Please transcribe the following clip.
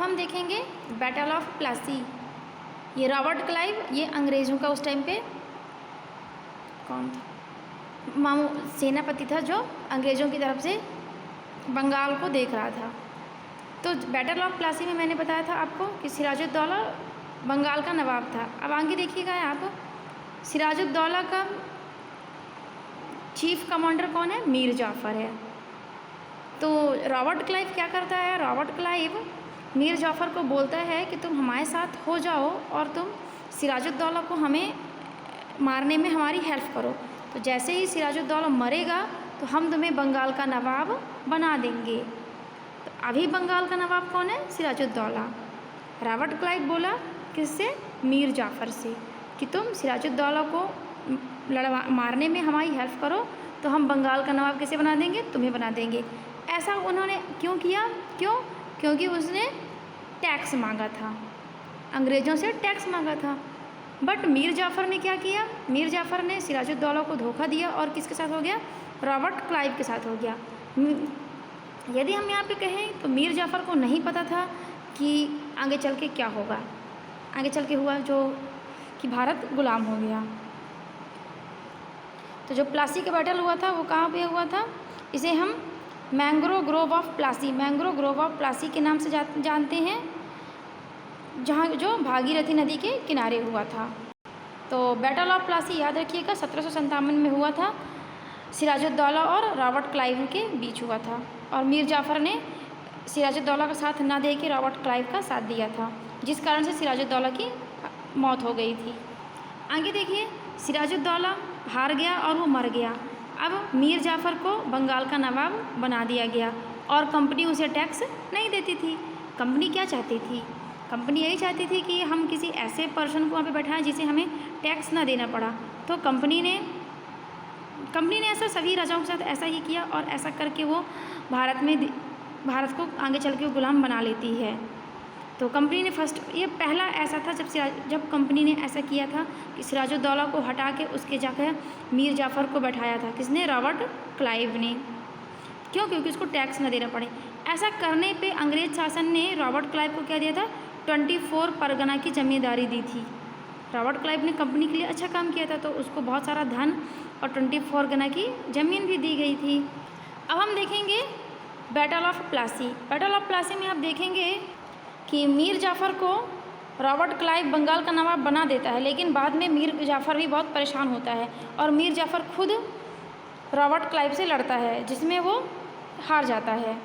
हम देखेंगे battle of Plassey. ये रॉबर्ट क्लाइव, ये अंग्रेज़ों का उस टाइम पे कौन था, मामू सेनापति था जो अंग्रेज़ों की तरफ से बंगाल को देख रहा था। तो बैटल ऑफ प्लासी में मैंने बताया था आपको कि सिराजुद्दौला बंगाल का नवाब था। अब आगे देखिएगा आप, सिराजुद्दौला का चीफ कमांडर कौन है? मीर जाफ़र है। तो रॉबर्ट क्लाइव क्या करता है? रॉबर्ट क्लाइव मीर जाफ़र को बोलता है कि तुम हमारे साथ हो जाओ और तुम सिराजुद्दौला को हमें मारने में हमारी हेल्प करो। तो जैसे ही सिराजुद्दौला मरेगा तो हम तुम्हें बंगाल का नवाब बना देंगे। तो अभी बंगाल का नवाब कौन है? सिराजुद्दौला। रॉबर्ट क्लाइव बोला किससे? मीर जाफ़र से कि तुम सिराजुद्दौला को मारने में हमारी हेल्प करो तो हम बंगाल का नवाब कैसे बना देंगे? तुम्हें बना देंगे। ऐसा उन्होंने क्यों किया? क्योंकि उसने टैक्स मांगा था, अंग्रेज़ों से टैक्स मांगा था। बट मीर जाफ़र ने क्या किया? मीर जाफ़र ने सिराजुद्दौला को धोखा दिया और किसके साथ हो गया? रॉबर्ट क्लाइव के साथ हो गया। यदि हम यहाँ पे कहें तो मीर जाफ़र को नहीं पता था कि आगे चल के क्या होगा। आगे चल के हुआ जो कि भारत गुलाम हो गया। तो जो प्लासी का बैटल हुआ था वो कहाँ पे हुआ था? इसे हम mangrove Grove of Plassey, mangrove Grove of Plassey के नाम से जानते हैं, जहाँ जो भागीरथी नदी के किनारे हुआ था। तो बैटल ऑफ प्लासी याद रखिएगा 1757 में हुआ था। सिराजुद्दौला और रॉबर्ट क्लाइव के बीच हुआ था और मीर जाफ़र ने सिराजुद्दौला का साथ ना दे के रॉबर्ट क्लाइव का साथ दिया था, जिस कारण से सिराजुद्दौला की मौत हो गई थी। आगे देखिए, सिराजुद्दौला हार गया और वो मर गया। अब मीर जाफ़र को बंगाल का नवाब बना दिया गया और कंपनी उसे टैक्स नहीं देती थी। कंपनी क्या चाहती थी? कंपनी यही चाहती थी कि हम किसी ऐसे पर्सन को वहाँ पे बैठाएं जिसे हमें टैक्स ना देना पड़ा। तो कंपनी ने ऐसा सभी राजाओं के साथ ऐसा ही किया और ऐसा करके वो भारत को आगे चल के गुलाम बना लेती है। तो कंपनी ने ये पहला ऐसा था जब कंपनी ने ऐसा किया था कि सिराजुद्दौला को हटा के उसके जाकर मीर जाफ़र को बैठाया था। किसने? रॉबर्ट क्लाइव ने। क्यों? क्योंकि उसको टैक्स न देना पड़े। ऐसा करने पे अंग्रेज़ शासन ने रॉबर्ट क्लाइव को क्या दिया था? 24 परगना की ज़मींदारी दी थी। रॉबर्ट क्लाइव ने कंपनी के लिए अच्छा काम किया था तो उसको बहुत सारा धन और 24 परगना की ज़मीन भी दी गई थी। अब हम देखेंगे battle of Plassey. Battle of Plassey में आप देखेंगे कि मीर जाफ़र को रॉबर्ट क्लाइव बंगाल का नवाब बना देता है, लेकिन बाद में मीर जाफ़र भी बहुत परेशान होता है और मीर जाफ़र खुद रॉबर्ट क्लाइव से लड़ता है, जिसमें वो हार जाता है।